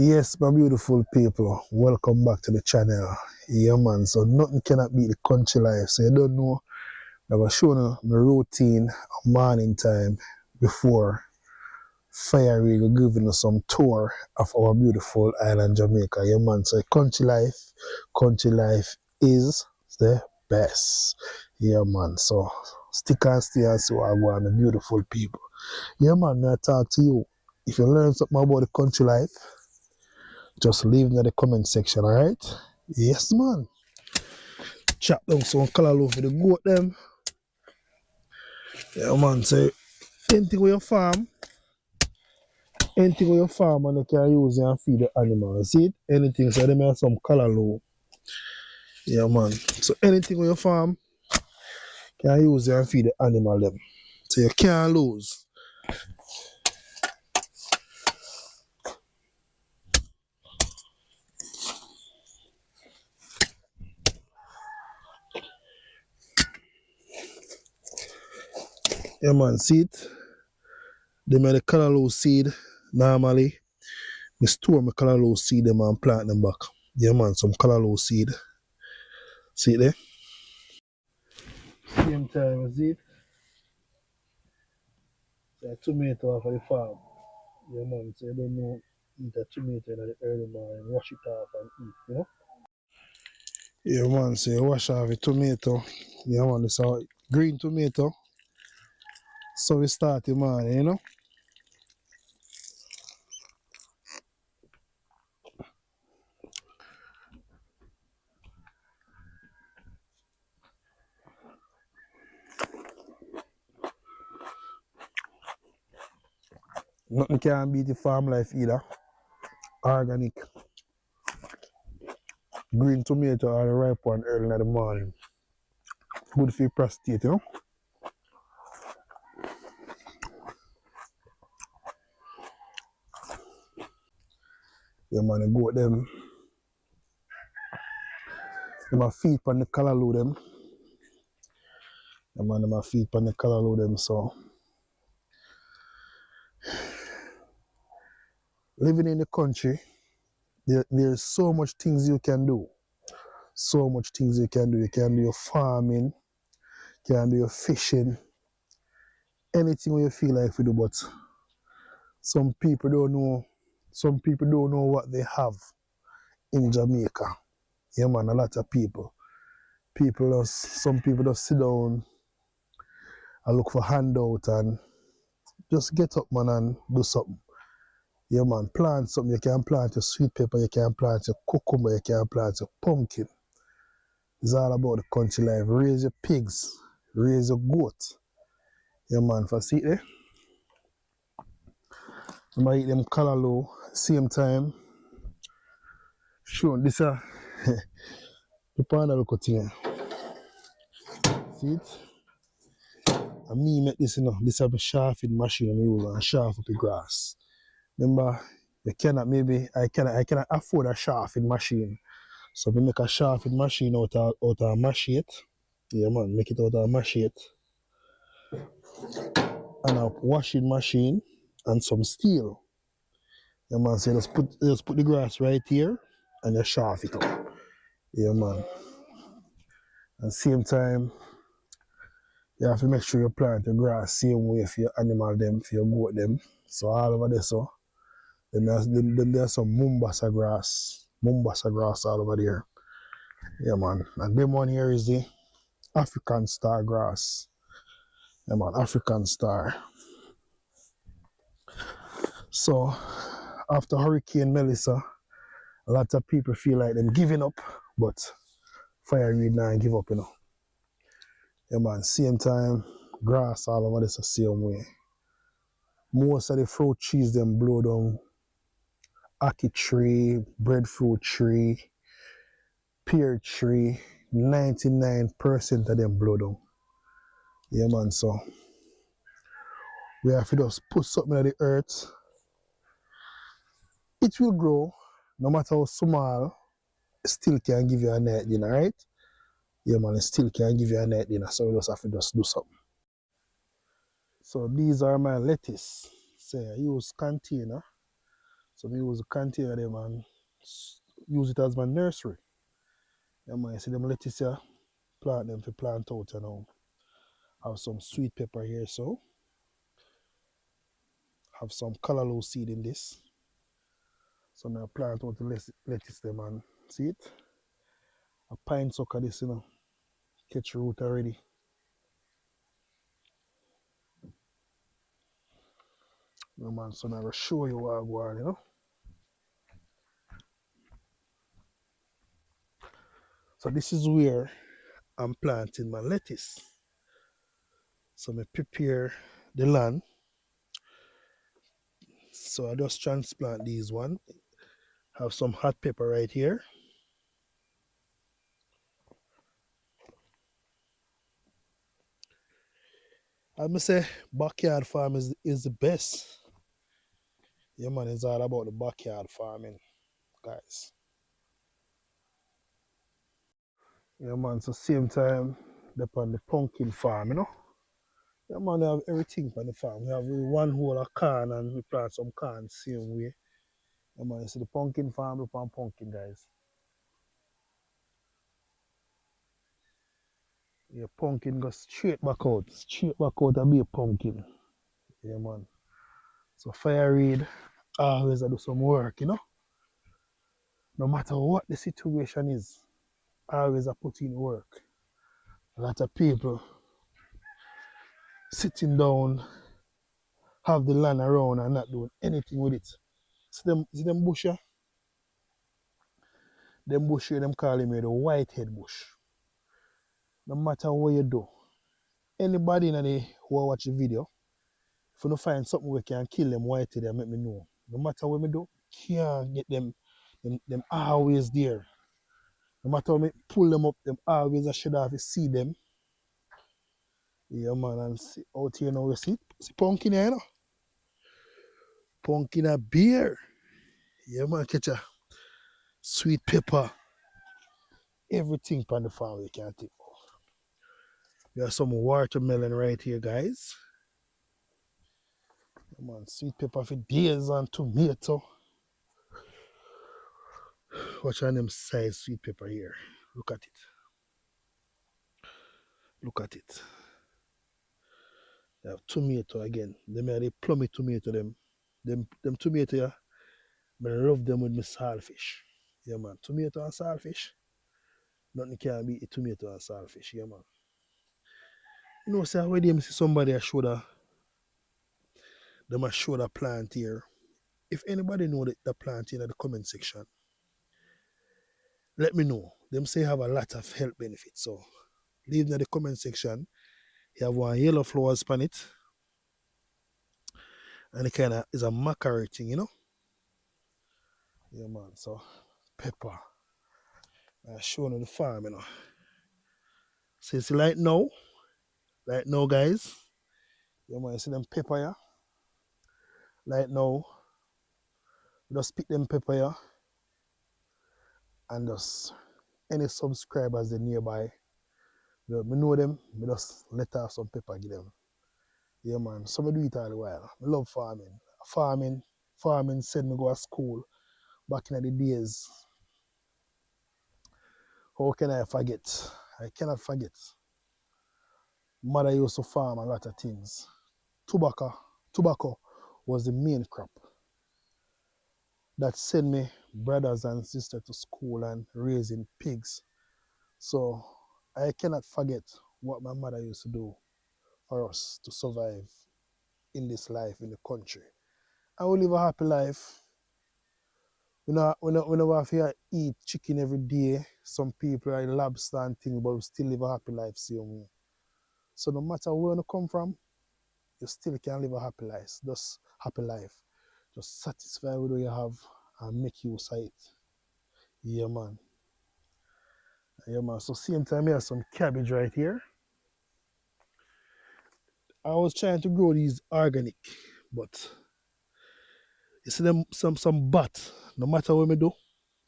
Yes, my beautiful people, welcome back to the channel. Yeah, man, so nothing cannot beat the country life. So you don't know, I was showing you my routine, morning time before Fire Reid will giving us some tour of our beautiful island Jamaica. Yeah, man, so country life is the best. Yeah, man, so stick and stay and see what I want, the beautiful people. Yeah, man, I talk to you. If you learn something about the country life, just leave in the comment section, alright? Yes, man. Chop down some color loaf for the goat them. Yeah, man. Say anything with your farm, and you can use it and feed the animals. See it? Anything, so them have some color loaf. Yeah, man. So anything with your farm, can use it and feed the animal them. So you can't lose. Yeah, man. See it? They make the color loaf seed normally. Me store my color loaf seed them and plant them back. Yeah, man. Some color loaf seed. See it there? Same time as it. A tomato off of the farm. Yeah, man. So you don't know, eat a tomato in the early morning, wash it off and eat, you know? Yeah, man. So you wash off the tomato. Yeah, man. It's a green tomato. So we start the morning, you know? Nothing can beat the farm life either. Organic. Green tomato are the ripe one early in the morning. Good for your prostate, you know? Yeah, man. You go them. My feet on the color load them. Yeah, man. My feet on the color load them. So living in the country, there's so much things you can do. So much things you can do. You can do your farming, you can do your fishing, anything you feel like to do, but some people don't know, what they have in Jamaica. Yeah, man, a lot of people. Some people just sit down and look for handout and just get up, man, and do something. Yeah, man, plant something. You can plant your sweet pepper, you can plant your cucumber, you can plant your pumpkin. It's all about the country life. Raise your pigs, raise your goat. Yeah, man, for see there. I might eat them color low, same time. Sure, this the panda look at thing. See it? And me make this, you know. This have a sharpening machine I use and sharp up the grass. Remember, I cannot afford a sharpening machine. So we make a sharpening machine out of a machete. Yeah, man, make it out of a machete. And a washing machine and some steel. Yeah, man, so just put the grass right here and you sharp it up. Yeah, man. And same time, you have to make sure you plant the grass same way for your animal them, for your goat them. So all over there, so then there's some Mombasa grass all over there. Yeah, man. And them one here is the African star grass. Yeah, man, African star. So after Hurricane Melissa, a lot of people feel like them giving up, but Fire Reid now give up, you know. Yeah, man, same time, grass all over this the same way. Most of the fruit trees them blow down. Ackee tree, breadfruit tree, pear tree, 99% of them blow down. Yeah, man, so we have to just put something in the earth. It will grow, no matter how small, it still can give you a night dinner, right? Yeah, man, it still can give you a night dinner, so we just have to just do something. So these are my lettuce. Say I use container. So I use the container them and use it as my nursery. Yeah, man, you see them lettuce here, plant them for plant out, you know. Have some sweet pepper here, so. Have some callaloo seed in this. So now plant out the lettuce them and see it. A pine sucker this, you know, catch root already. Yeah, man, so now I will show you what I go on, you know. So this is where I'm planting my lettuce. So I prepare the land. So I just transplant these one. Have some hot pepper right here. I must say backyard farm is the best. Yeah, man, it's all about the backyard farming, guys. Yeah, man, so same time, on the pumpkin farm, you know. Yeah, man, we have everything on the farm. We have one whole of corn and we plant some corn same way. Yeah, man, you see the pumpkin farm, look on pumpkin, guys. Yeah, pumpkin goes straight back out and be a pumpkin. Yeah, man. So Fire Reid always do some work, you know. No matter what the situation is, always I put in work. A lot of people sitting down, have the land around and not doing anything with it. See them bush here? Them bush here, them call him the whitehead bush. No matter what you do, anybody in the who watch the video, if you don't find something we can kill them whitehead and make me know. No matter what me do, can't get them always there. No matter how me pull them up, them always I should have to see them. Yeah, man, and see, out here now, you see pumpkin here, you know? Pumpkin a beer. Yeah, man, catch a sweet pepper. Everything on the farm you can take. We have some watermelon right here, guys. Yeah, man, sweet pepper for days and tomato. Watch on them size sweet pepper here. Look at it. Look at it. They have tomato again. Them are the plummy tomato them. Them tomato, yeah. But I love them with my saltfish. Yeah, man. Tomato and saltfish. Nothing can beat the tomato and saltfish. Yeah, man. You know, sir, when you see somebody a shoulder, them a shoulder plant here. If anybody know the plant in the comment section, let me know. Them say have a lot of health benefits. So leave in the comment section. You have one yellow flowers on it. And it kind of is a mackerel thing, you know? Yeah, man. So pepper. I showing you the farm, you know. So you see like now, guys. Yeah, man, you see them pepper here? Like now, just pick them pepper here and just any subscribers they nearby. Me know them, me just let off some pepper give them. Yeah, man. So I do it all the while. I love farming. Farming said me go to school back in the days. How can I forget? I cannot forget. Mother used to farm a lot of things. Tobacco was the main crop that sent me brothers and sisters to school and raising pigs. So I cannot forget what my mother used to do for us to survive in this life in the country. I will live a happy life. We never have to eat chicken every day. Some people are lobster and things, but we still live a happy life same way. So no matter where you come from, you still can live a happy life. Just happy life. Just satisfy with what you have and make use of it. Yeah, man. Yeah, man. So same time here, some cabbage right here. I was trying to grow these organic, but you see them some bat. No matter what we do,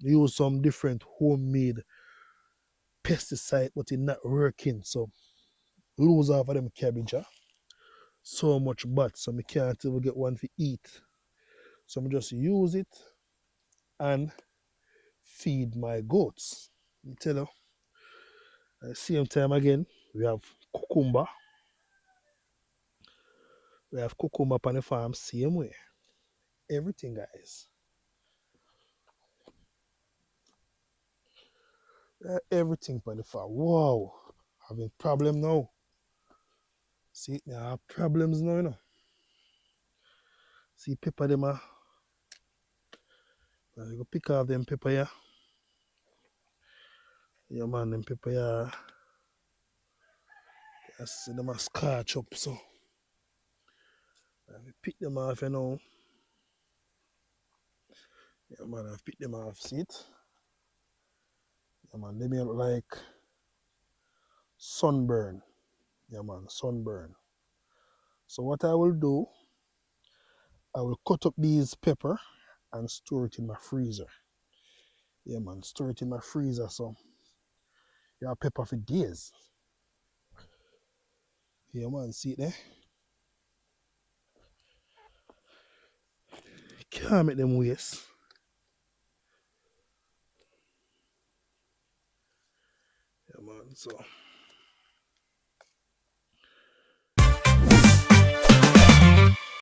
use some different homemade pesticide, but it's not working. So lose half of them cabbage. So much bat, so I can't even get one to eat. So I just use it and feed my goats. You tell you, at the same time again, we have cucumber. We have cucumber on the farm, same way. Everything, guys. Everything on the farm. Wow. Having problem now. See, I have problems now, you know. See, pepper them, you go pick off them pepper, yeah. Yeah, man, them pepper, yeah. I see them a scratch up, so. I pick them off, you know. Yeah, man, I've picked them off, see it? Yeah, man, they may look like sunburn. Yeah, man, sunburn. So what I will do, I will cut up these pepper and store it in my freezer. Yeah, man, store it in my freezer, so you have pepper for days. Yeah, man, see it there? Can't make them waste. Yeah, man, so